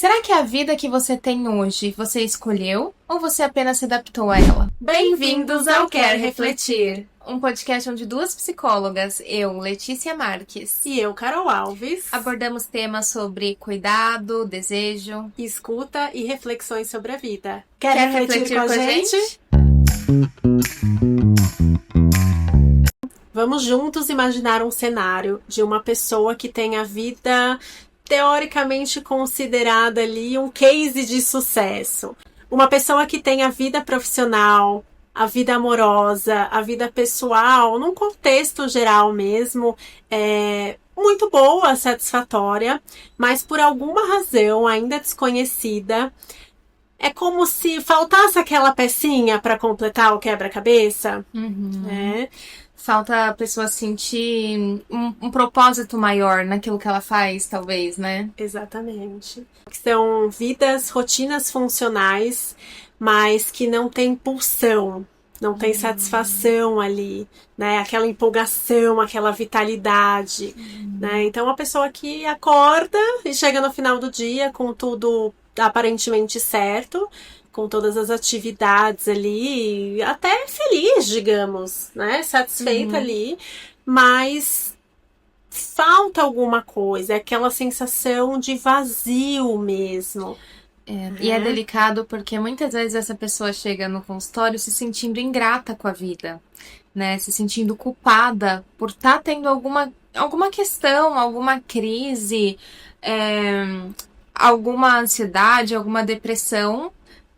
Será que a vida que você tem hoje você escolheu ou você apenas se adaptou a ela? Bem-vindos ao Quer Refletir, um podcast onde duas psicólogas, eu, Letícia Marques, e eu, Carol Alves, abordamos temas sobre cuidado, desejo, escuta e reflexões sobre a vida. Quer refletir com a gente? Vamos juntos imaginar um cenário de uma pessoa que tem a vida teoricamente considerada ali um case de sucesso. Uma pessoa que tem a vida profissional, a vida amorosa, a vida pessoal, num contexto geral mesmo, muito boa, satisfatória, mas por alguma razão ainda desconhecida, é como se faltasse aquela pecinha para completar o quebra-cabeça. Falta a pessoa sentir um propósito maior naquilo que ela faz, talvez, né? Exatamente. São vidas, rotinas funcionais, mas que não tem pulsão, não tem satisfação ali, né? Aquela empolgação, aquela vitalidade, né? Então, uma pessoa que acorda e chega no final do dia com tudo aparentemente certo, com todas as atividades ali, até feliz, digamos, né? Satisfeita ali, mas falta alguma coisa, é aquela sensação de vazio mesmo. E é delicado porque muitas vezes essa pessoa chega no consultório se sentindo ingrata com a vida, né? Se sentindo culpada por estar tendo alguma questão, alguma crise, alguma ansiedade, alguma depressão,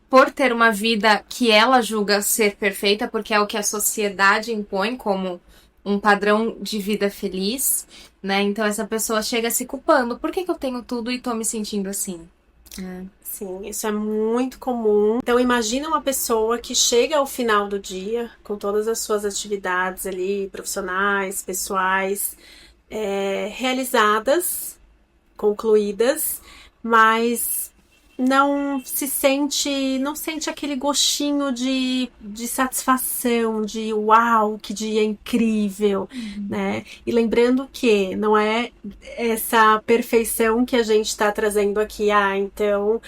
por ter uma vida que ela julga ser perfeita, porque é o que a sociedade impõe como um padrão de vida feliz, né? Então essa pessoa chega se culpando. Por que eu tenho tudo e tô me sentindo assim? Sim, isso é muito comum. Então imagina uma pessoa que chega ao final do dia com todas as suas atividades ali, profissionais, pessoais, realizadas, concluídas, mas não sente aquele gostinho de satisfação, de uau, que dia incrível, né? E lembrando que não é essa perfeição que a gente está trazendo aqui, então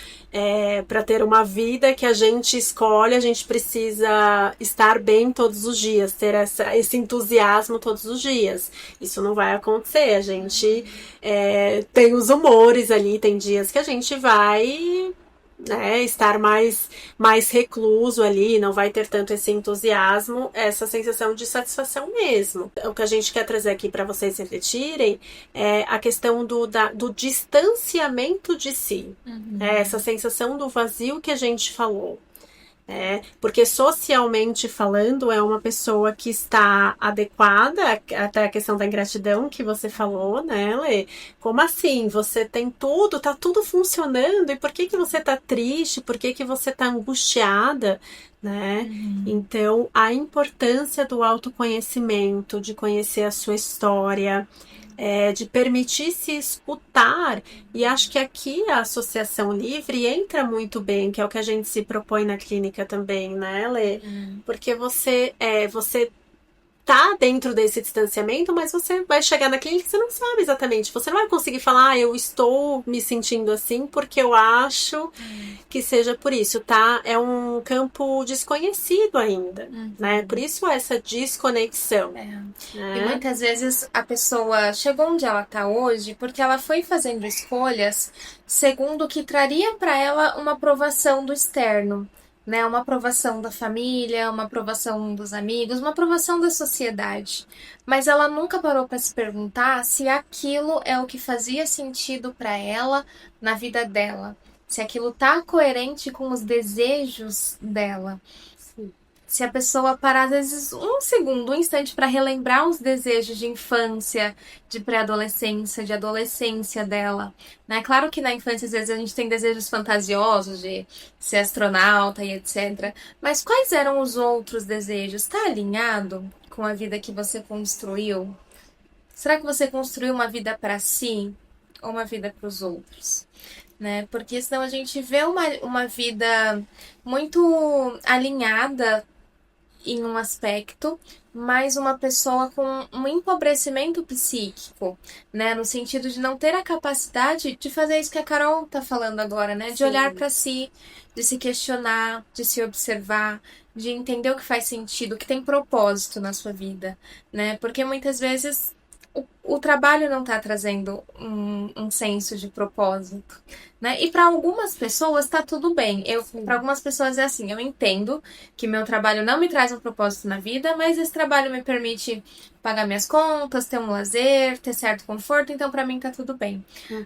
para ter uma vida que a gente escolhe, a gente precisa estar bem todos os dias, ter esse entusiasmo todos os dias. Isso não vai acontecer, a gente tem os humores ali, tem dias que a gente vai estar mais recluso ali, não vai ter tanto esse entusiasmo, essa sensação de satisfação mesmo. O que a gente quer trazer aqui para vocês refletirem é a questão do distanciamento de si, essa sensação do vazio que a gente falou. Porque socialmente falando é uma pessoa que está adequada, até a questão da ingratidão que você falou, né, Lê? Como assim? Você tem tudo, tá tudo funcionando, e por que você tá triste? Por que você tá angustiada? Né? Então, a importância do autoconhecimento, de conhecer a sua história, de permitir se escutar, e acho que aqui a associação livre entra muito bem, que é o que a gente se propõe na clínica também, né, Lê? Porque você tá dentro desse distanciamento, mas você vai chegar na clínica e você não sabe exatamente. Você não vai conseguir falar, eu estou me sentindo assim porque eu acho que seja por isso, tá? É um campo desconhecido ainda, né? Por isso essa desconexão. E muitas vezes a pessoa chegou onde ela tá hoje porque ela foi fazendo escolhas segundo o que traria para ela uma aprovação do externo. Né, uma aprovação da família, uma aprovação dos amigos, uma aprovação da sociedade. Mas ela nunca parou para se perguntar se aquilo é o que fazia sentido para ela na vida dela. Se aquilo tá coerente com os desejos dela. Se a pessoa parar, às vezes, um segundo, um instante para relembrar os desejos de infância, de pré-adolescência, de adolescência dela. Né? Claro que na infância, às vezes, a gente tem desejos fantasiosos de ser astronauta e etc. Mas quais eram os outros desejos? Está alinhado com a vida que você construiu? Será que você construiu uma vida para si ou uma vida para os outros? Né? Porque senão a gente vê uma vida muito alinhada em um aspecto, mas uma pessoa com um empobrecimento psíquico, né? No sentido de não ter a capacidade de fazer isso que a Carol tá falando agora, né? De Sim. olhar para si, de se questionar, de se observar, de entender o que faz sentido, o que tem propósito na sua vida, né? Porque muitas vezes o trabalho não está trazendo um senso de propósito, né? E para algumas pessoas está tudo bem. Para algumas pessoas é assim, eu entendo que meu trabalho não me traz um propósito na vida, mas esse trabalho me permite pagar minhas contas, ter um lazer, ter certo conforto, então para mim tá tudo bem.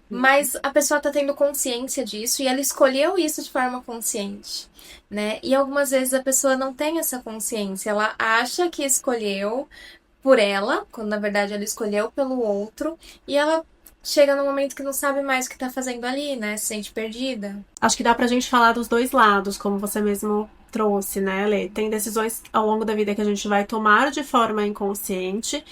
Mas a pessoa tá tendo consciência disso e ela escolheu isso de forma consciente, né? E algumas vezes a pessoa não tem essa consciência, ela acha que escolheu por ela, quando na verdade ela escolheu pelo outro, e ela chega num momento que não sabe mais o que tá fazendo ali, né? Se sente perdida. Acho que dá pra gente falar dos dois lados, como você mesmo trouxe, né, Lê? Tem decisões ao longo da vida que a gente vai tomar de forma inconsciente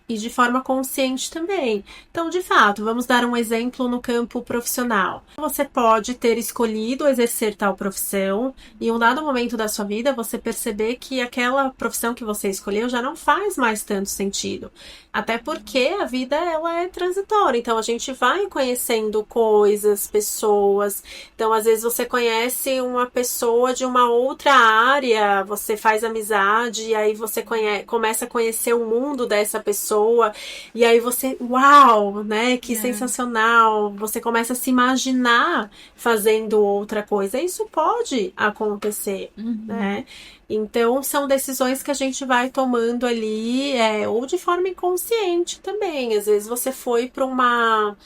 e de forma consciente também. Então, de fato, vamos dar um exemplo no campo profissional. Você pode ter escolhido exercer tal profissão e em um dado momento da sua vida você perceber que aquela profissão que você escolheu já não faz mais tanto sentido. Até porque a vida ela é transitória, então a gente vai conhecendo coisas, pessoas. Então, às vezes você conhece uma pessoa de uma outra área, você faz amizade e aí você começa a conhecer o mundo dessa pessoa e aí você, uau, né? Que sensacional! Você começa a se imaginar fazendo outra coisa. Isso pode acontecer, né? Então, são decisões que a gente vai tomando ali, ou de forma inconsciente também. Às vezes você foi para uma...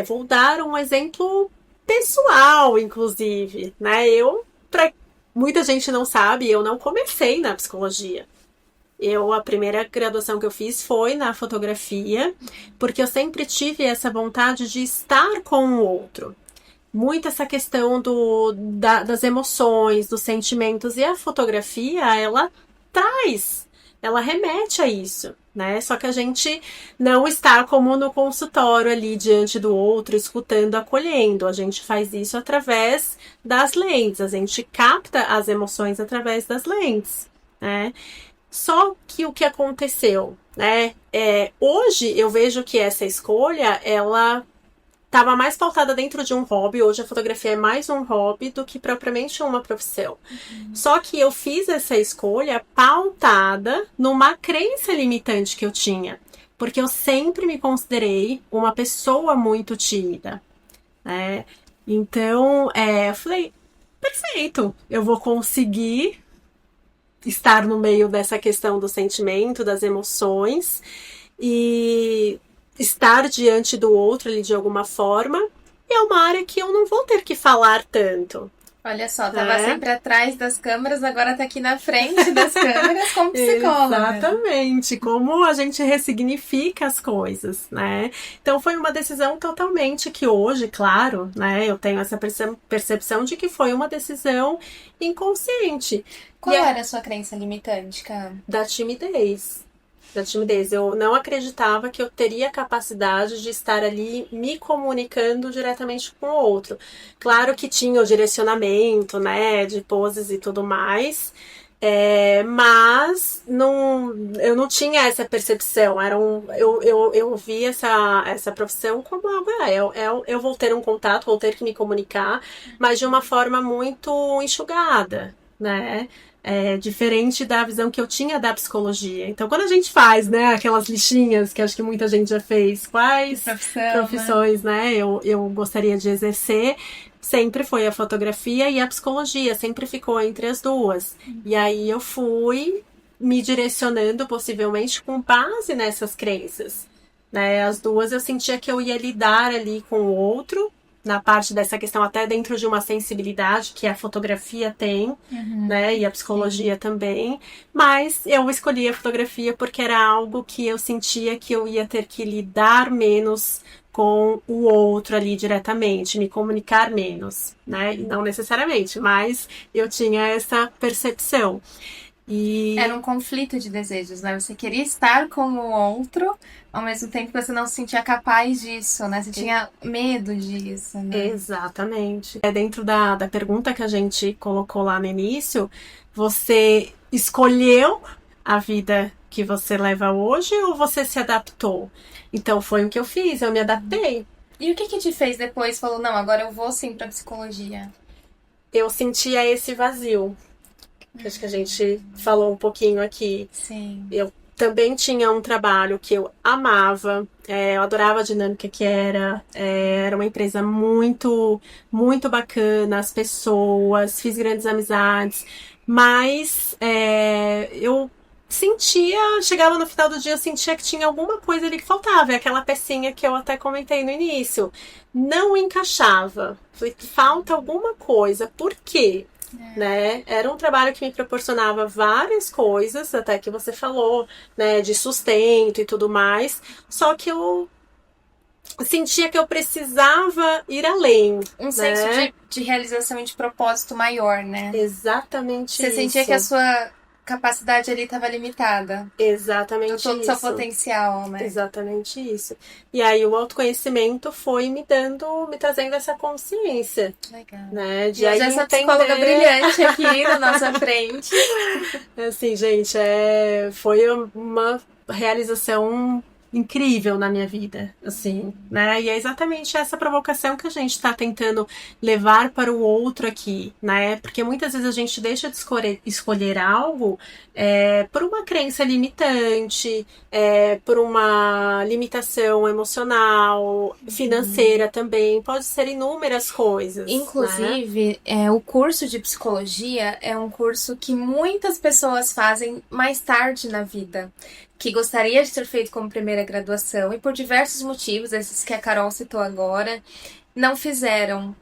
vou dar um exemplo pessoal, inclusive, né? Muita gente não sabe, eu não comecei na psicologia. A primeira graduação que eu fiz foi na fotografia, porque eu sempre tive essa vontade de estar com o outro. Muito essa questão das emoções, dos sentimentos. E a fotografia, ela remete a isso, né? Só que a gente não está como no consultório ali diante do outro, escutando, acolhendo. A gente faz isso através das lentes, a gente capta as emoções através das lentes, né? Só que o que aconteceu, né? Hoje eu vejo que essa escolha, ela estava mais pautada dentro de um hobby. Hoje a fotografia é mais um hobby do que propriamente uma profissão. Só que eu fiz essa escolha pautada numa crença limitante que eu tinha. Porque eu sempre me considerei uma pessoa muito tímida, né? Então, eu falei, perfeito, eu vou conseguir estar no meio dessa questão do sentimento, das emoções e estar diante do outro ali de alguma forma. É uma área que eu não vou ter que falar tanto. Olha só, tava sempre atrás das câmeras, agora tá aqui na frente das câmeras como psicóloga. Exatamente, como a gente ressignifica as coisas, né? Então foi uma decisão totalmente que hoje, claro, né, eu tenho essa percepção de que foi uma decisão inconsciente. Qual era a sua crença limitante, cara? Da timidez. Eu não acreditava que eu teria capacidade de estar ali me comunicando diretamente com o outro. Claro que tinha o direcionamento, né, de poses e tudo mais, mas eu não tinha essa percepção. Eu vi essa profissão como algo, eu vou ter um contato, vou ter que me comunicar, mas de uma forma muito enxugada, né? Diferente da visão que eu tinha da psicologia. Então, quando a gente faz, né, aquelas listinhas que acho que muita gente já fez, quais profissões, né, eu gostaria de exercer, sempre foi a fotografia e a psicologia, sempre ficou entre as duas. E aí eu fui me direcionando, possivelmente, com base nessas crenças, né, as duas eu sentia que eu ia lidar ali com o outro, na parte dessa questão até dentro de uma sensibilidade que a fotografia tem, né, e a psicologia também, mas eu escolhi a fotografia porque era algo que eu sentia que eu ia ter que lidar menos com o outro ali diretamente, me comunicar menos, né, não necessariamente, mas eu tinha essa percepção. E Era um conflito de desejos, né? Você queria estar com o outro, ao mesmo tempo que você não se sentia capaz disso, né? Você tinha medo disso, né? exatamente. É dentro da pergunta que a gente colocou lá no início, você escolheu a vida que você leva hoje ou você se adaptou? Então foi o que eu fiz, eu me adaptei. E o que que te fez depois? Falou, não, agora eu vou sim pra psicologia. Eu sentia esse vazio, que acho que a gente falou um pouquinho aqui. Sim. Eu também tinha um trabalho que eu amava, eu adorava a dinâmica que era uma empresa muito, muito bacana, as pessoas, fiz grandes amizades, mas eu sentia, chegava no final do dia, eu sentia que tinha alguma coisa ali que faltava, é aquela pecinha que eu até comentei no início, não encaixava, falta alguma coisa, por quê? Né? Era um trabalho que me proporcionava várias coisas, até que você falou, né, de sustento e tudo mais. Só que eu sentia que eu precisava ir além, Um senso né? de realização e de propósito maior, né? Exatamente Você sentia isso. que a sua capacidade ali estava limitada. Do Exatamente todo o seu isso. potencial, né? Exatamente isso. E aí o autoconhecimento foi me trazendo essa consciência, Legal. né? E hoje essa psicóloga brilhante aqui na nossa frente. Assim, gente, foi uma realização incrível na minha vida, assim, né? E é exatamente essa provocação que a gente está tentando levar para o outro aqui, né? Porque muitas vezes a gente deixa de escolher algo por uma crença limitante, por uma limitação emocional, financeira também, pode ser inúmeras coisas, né? Inclusive, o curso de psicologia é um curso que muitas pessoas fazem mais tarde na vida, que gostaria de ter feito como primeira graduação e por diversos motivos, esses que a Carol citou agora, não fizeram.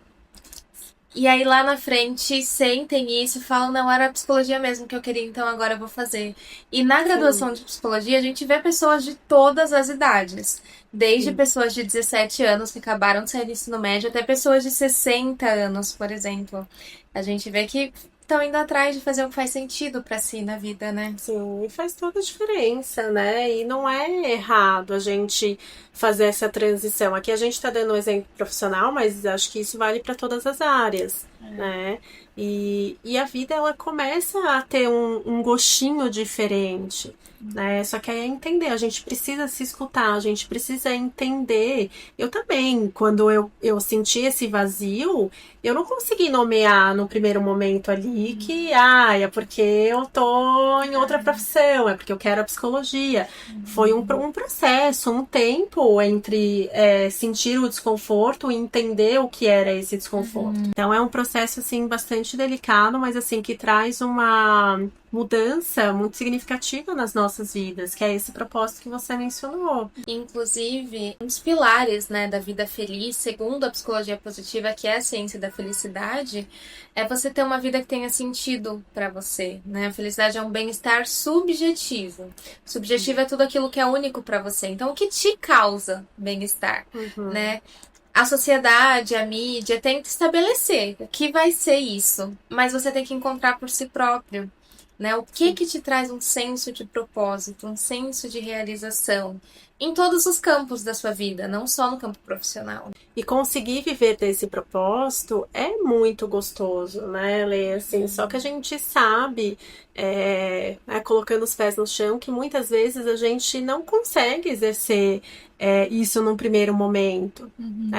E aí lá na frente sentem isso e falam, não, era a psicologia mesmo que eu queria, então agora eu vou fazer. E na Sim. graduação de psicologia a gente vê pessoas de todas as idades. Desde Sim. pessoas de 17 anos que acabaram de sair do ensino médio até pessoas de 60 anos, por exemplo. A gente vê que estão indo atrás de fazer o que faz sentido pra si na vida, né? Sim, e faz toda a diferença, né? E não é errado a gente fazer essa transição. Aqui a gente está dando um exemplo profissional, mas acho que isso vale para todas as áreas, né? E a vida ela começa a ter um gostinho diferente, né? Só que aí é entender, a gente precisa se escutar, a gente precisa entender. Eu também, quando eu senti esse vazio, eu não consegui nomear no primeiro momento ali que, é porque eu tô em outra profissão, é porque eu quero a psicologia. Foi um processo, um tempo entre sentir o desconforto e entender o que era esse desconforto. Então é um processo, assim, bastante delicado, mas, assim, que traz uma mudança muito significativa nas nossas vidas, que é esse propósito que você mencionou. Inclusive, um dos pilares, né, da vida feliz, segundo a psicologia positiva, que é a ciência da felicidade, é você ter uma vida que tenha sentido para você, né? A felicidade é um bem-estar subjetivo. Subjetivo é tudo aquilo que é único para você. Então, o que te causa bem-estar, né? A sociedade, a mídia tenta estabelecer o que vai ser isso, mas você tem que encontrar por si próprio. Né? O que te traz um senso de propósito, um senso de realização em todos os campos da sua vida, não só no campo profissional. E conseguir viver desse propósito é muito gostoso, né, Lê? Assim, só que a gente sabe, colocando os pés no chão, que muitas vezes a gente não consegue exercer isso num primeiro momento.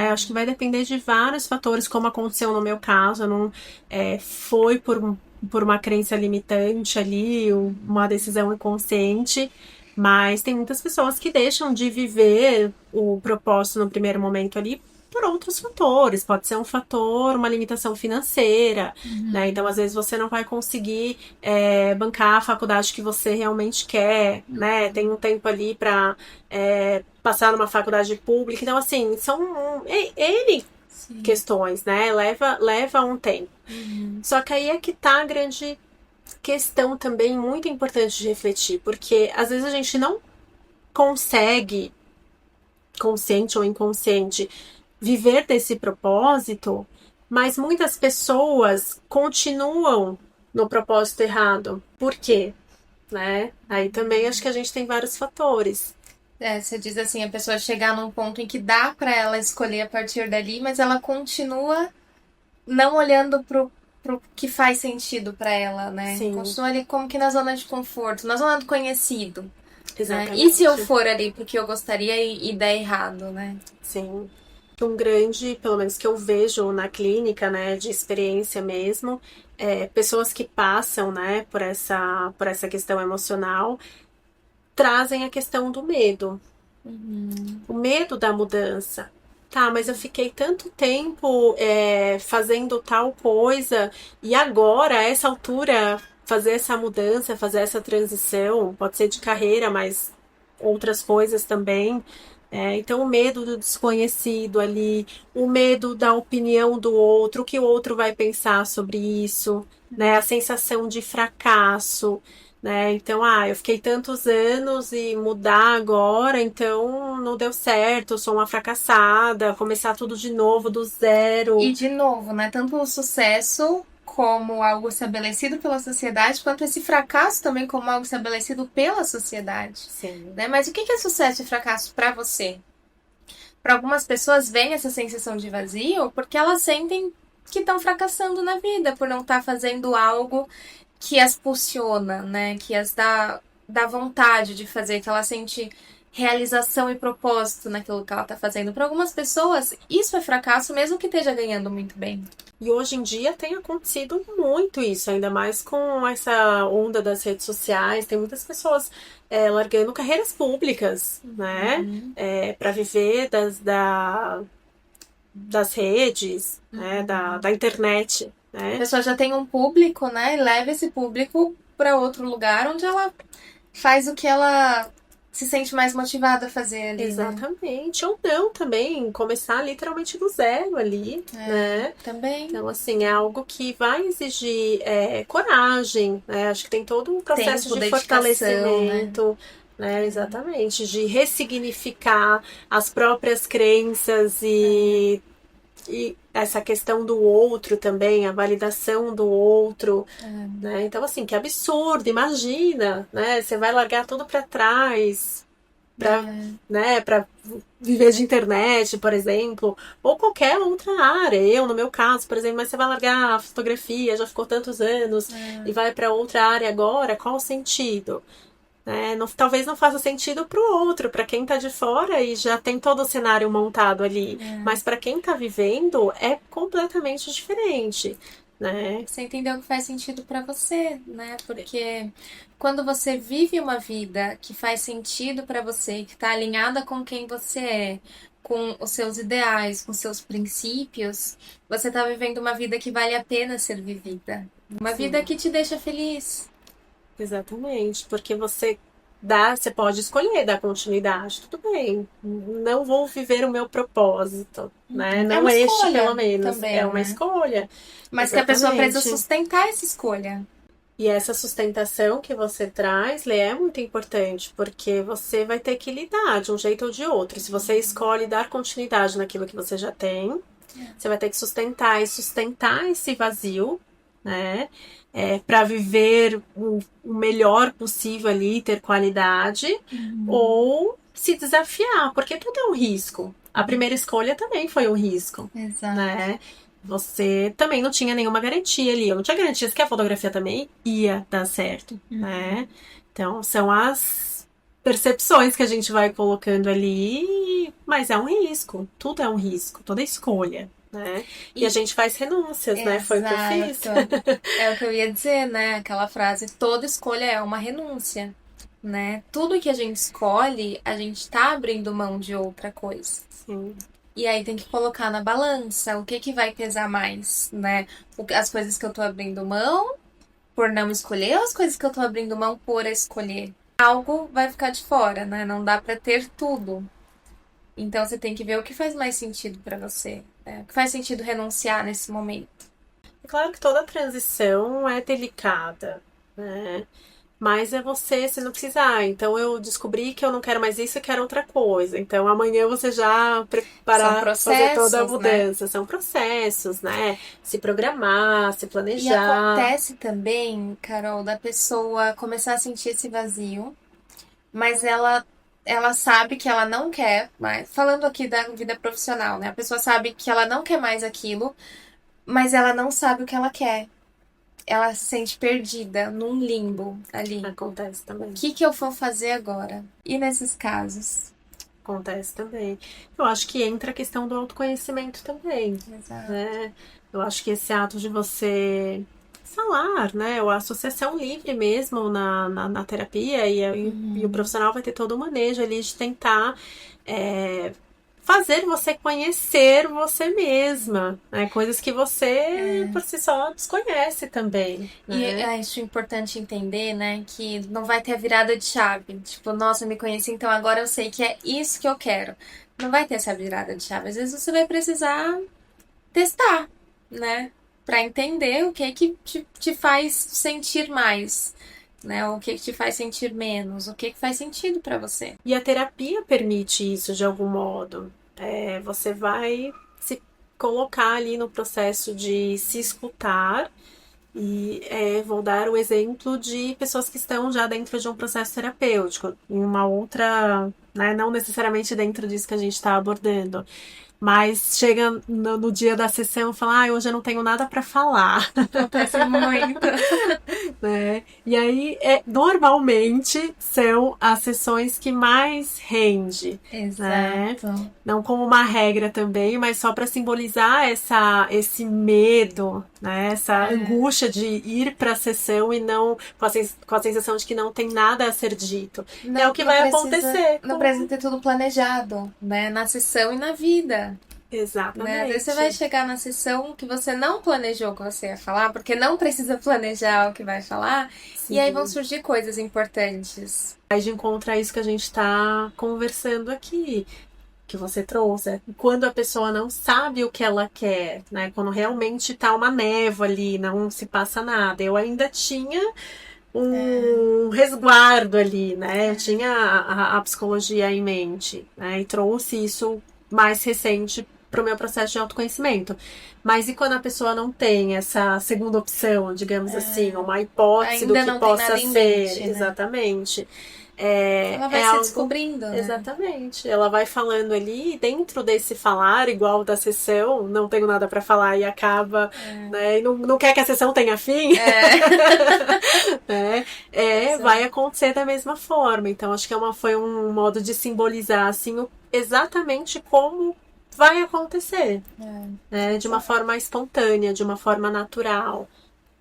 Acho que vai depender de vários fatores, como aconteceu no meu caso. Eu não foi por uma crença limitante ali, uma decisão inconsciente, mas tem muitas pessoas que deixam de viver o propósito no primeiro momento ali por outros fatores. Pode ser um fator, uma limitação financeira, né? Então, às vezes, você não vai conseguir bancar a faculdade que você realmente quer, né? Tem um tempo ali para passar numa faculdade pública. Então, assim, são N questões, né? Leva um tempo. Só que aí é que tá a grande questão também muito importante de refletir, porque às vezes a gente não consegue, consciente ou inconsciente, viver desse propósito, mas muitas pessoas continuam no propósito errado. Por quê? Né? Aí também acho que a gente tem vários fatores. Você diz assim, a pessoa chegar num ponto em que dá para ela escolher a partir dali, mas ela continua não olhando pro que faz sentido para ela, né? Sim, Continua ali como que na zona de conforto, na zona do conhecido, né? E se eu exatamente. for ali porque eu gostaria e der errado, né? Sim. Um grande, pelo menos que eu vejo na clínica, né, de experiência mesmo, pessoas que passam, né, por essa questão emocional, trazem a questão do medo. O medo da mudança. Tá, mas eu fiquei tanto tempo fazendo tal coisa e agora, a essa altura, fazer essa mudança, fazer essa transição, pode ser de carreira, mas outras coisas também. Então, o medo do desconhecido ali, o medo da opinião do outro, o que o outro vai pensar sobre isso, né? A sensação de fracasso, né? Então, eu fiquei tantos anos e mudar agora, então não deu certo, eu sou uma fracassada, começar tudo de novo do zero. E de novo, né? Tanto o sucesso como algo estabelecido pela sociedade, quanto esse fracasso também como algo estabelecido pela sociedade, Sim, né? Mas o que é sucesso e fracasso para você? Para algumas pessoas vem essa sensação de vazio porque elas sentem que estão fracassando na vida por não estar fazendo algo que as pulsiona, né? Que as dá vontade de fazer, que ela sente realização e propósito naquilo que ela tá fazendo. Para algumas pessoas, isso é fracasso, mesmo que esteja ganhando muito bem. e hoje em dia tem acontecido muito isso, ainda mais com essa onda das redes sociais. Tem muitas pessoas largando carreiras públicas, né? Para viver das redes, né? Da internet, A né? pessoa já tem um público, né? E leva esse público para outro lugar onde ela faz o que ela se sente mais motivada a fazer ali, né? Exatamente. Ou não também, começar literalmente do zero ali, né? Também Então, assim, é algo que vai exigir coragem, né? Acho que tem todo um processo tempo, de dedicação, né? fortalecimento, né? Exatamente, de ressignificar as próprias crenças e essa questão do outro também, a validação do outro, né? Então, assim, que absurdo, imagina, né? Você vai largar tudo para trás, para, né, para viver de internet, por exemplo, ou qualquer outra área. Eu, no meu caso, por exemplo, mas você vai largar a fotografia, já ficou tantos anos e vai para outra área agora, qual o sentido? Não, talvez não faça sentido para o outro, para quem está de fora e já tem todo o cenário montado ali, mas para quem está vivendo é completamente diferente, né? Você entendeu que faz sentido para você, né? Porque quando você vive uma vida que faz sentido para você, que está alinhada com quem você é, com os seus ideais, com seus princípios, você está vivendo uma vida que vale a pena ser vivida. Uma vida Sim, que te deixa feliz. exatamente, porque você pode escolher dar continuidade, tudo bem. Não vou viver o meu propósito, né? É Não uma este, pelo escolha menos, é também, uma né? escolha. Mas que a pessoa precisa Exatamente. sustentar essa escolha. E essa sustentação que você traz, Lê, é muito importante, porque você vai ter que lidar de um jeito ou de outro. Se você escolhe dar continuidade naquilo que você já tem, você vai ter que sustentar e sustentar esse vazio, né? Para viver o melhor possível ali, ter qualidade, ou se desafiar, porque tudo é um risco. A primeira escolha também foi um risco, Exato. né? Você também não tinha nenhuma garantia ali. Eu não tinha garantias que a fotografia também ia dar certo, né? Então, são as percepções que a gente vai colocando ali, mas é um risco. Tudo é um risco, toda escolha, né? E a E gente faz renúncias, né? Foi o que eu fiz. exato. É o que eu ia dizer, né? Aquela frase, toda escolha é uma renúncia, né? Tudo que a gente escolhe, a gente tá abrindo mão de outra coisa. Sim, E aí tem que colocar na balança o que que vai pesar mais, né? As coisas que eu tô abrindo mão por não escolher ou as coisas que eu tô abrindo mão por escolher. Algo vai ficar de fora, né? Não dá pra ter tudo. Então você tem que ver o que faz mais sentido pra você, né? O que faz sentido renunciar nesse momento. é claro que toda transição é delicada, né? mas é você, você não precisa, então eu descobri que eu não quero mais isso e quero outra coisa. Então amanhã você já São preparar, fazer toda a processos, né? mudança. São processos, né? Se programar, se E planejar. acontece também, Carol, da pessoa começar a sentir esse vazio, mas ela sabe que ela não quer mais. Falando aqui da vida profissional, né? A pessoa sabe que ela não quer mais aquilo, mas ela não sabe o que ela quer. Ela se sente perdida num limbo ali. Acontece O também. que que eu vou fazer agora? E nesses casos? Acontece também. Eu acho que entra a questão do autoconhecimento também, Exato. né? Eu acho que esse ato de você falar, né? Ou a associação livre mesmo na terapia e o Uhum. profissional vai ter todo o manejo ali de tentar é, fazer você conhecer você mesma, né? Coisas que você por si só desconhece também, E né? acho importante entender, né, que não vai ter a virada de chave. Tipo, nossa, eu me conheci, então agora eu sei que é isso que eu quero. Não vai ter essa virada de chave. Às vezes você vai precisar testar, né? Pra entender o que que te faz sentir mais, né? O que que te faz sentir menos, o que que faz sentido pra você. E a terapia permite isso de algum modo. Você vai se colocar ali no processo de se escutar e vou dar o exemplo de pessoas que estão já dentro de um processo terapêutico, em uma outra, né, não necessariamente dentro disso que a gente está abordando. Mas chega no dia da sessão e fala, hoje eu não tenho nada para falar. Acontece muito. Né? E aí, normalmente, são as sessões que mais rende, né? Exato. Não como uma regra também, mas só para simbolizar esse medo, né? Essa angústia de ir para a sessão e não com a sensação de que não tem nada a ser dito. É o Não, que vai acontecer. não precisa ter tudo planejado, né? Na sessão e na vida. Né? Às vezes você vai Exatamente. chegar na sessão que você não planejou o que você ia falar, porque não precisa planejar o que vai falar, e aí vão Sim. surgir coisas importantes. Aí de encontrar isso que a gente está conversando aqui, que você trouxe. Quando a pessoa não sabe o que ela quer, né? Quando realmente tá uma névoa ali, não se passa nada. Eu ainda tinha um resguardo ali, né? Eu tinha a psicologia em mente, né? E trouxe isso mais recente para o meu processo de autoconhecimento. Mas e quando a pessoa não tem essa segunda opção, digamos assim, uma hipótese do Ainda que não tem possa nada em ser mente, né? exatamente? Ela vai É se algo. descobrindo, né? Exatamente. Ela vai falando ali, dentro desse falar, igual da sessão, não tenho nada para falar e acaba, né? E não quer que a sessão tenha fim, né? Vai Exato. acontecer da mesma forma. Então, acho que foi um modo de simbolizar, assim, exatamente como vai acontecer, né? De uma Exato. forma espontânea, de uma forma natural.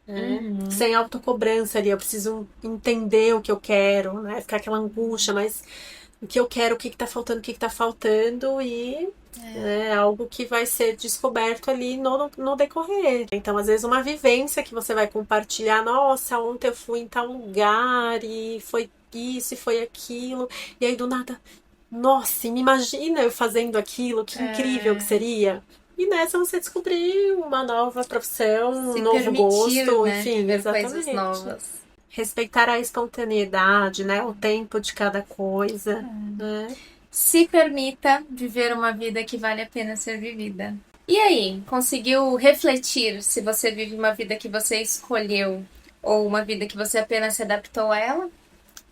Né? Uhum. Sem autocobrança ali, eu preciso entender o que eu quero, né? Ficar aquela angústia, mas o que eu quero, o que tá faltando, o que tá faltando e é algo que vai ser descoberto ali no decorrer. Então, às vezes, uma vivência que você vai compartilhar, nossa, ontem eu fui em tal lugar e foi isso e foi aquilo, e aí do nada, nossa, me imagina eu fazendo aquilo, que incrível que seria. E nessa você descobriu uma nova profissão, um Se novo permitir, gosto, né? enfim, Viver coisas exatamente. novas. Respeitar a espontaneidade, né? O tempo de cada coisa, né? Se permita viver uma vida que vale a pena ser vivida. E aí, conseguiu refletir se você vive uma vida que você escolheu ou uma vida que você apenas se adaptou a ela?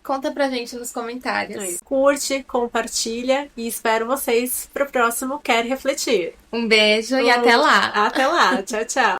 Conta pra gente nos comentários. Curte, compartilha e espero vocês pro próximo Quer Refletir. Um beijo e até lá! Até lá, tchau, tchau.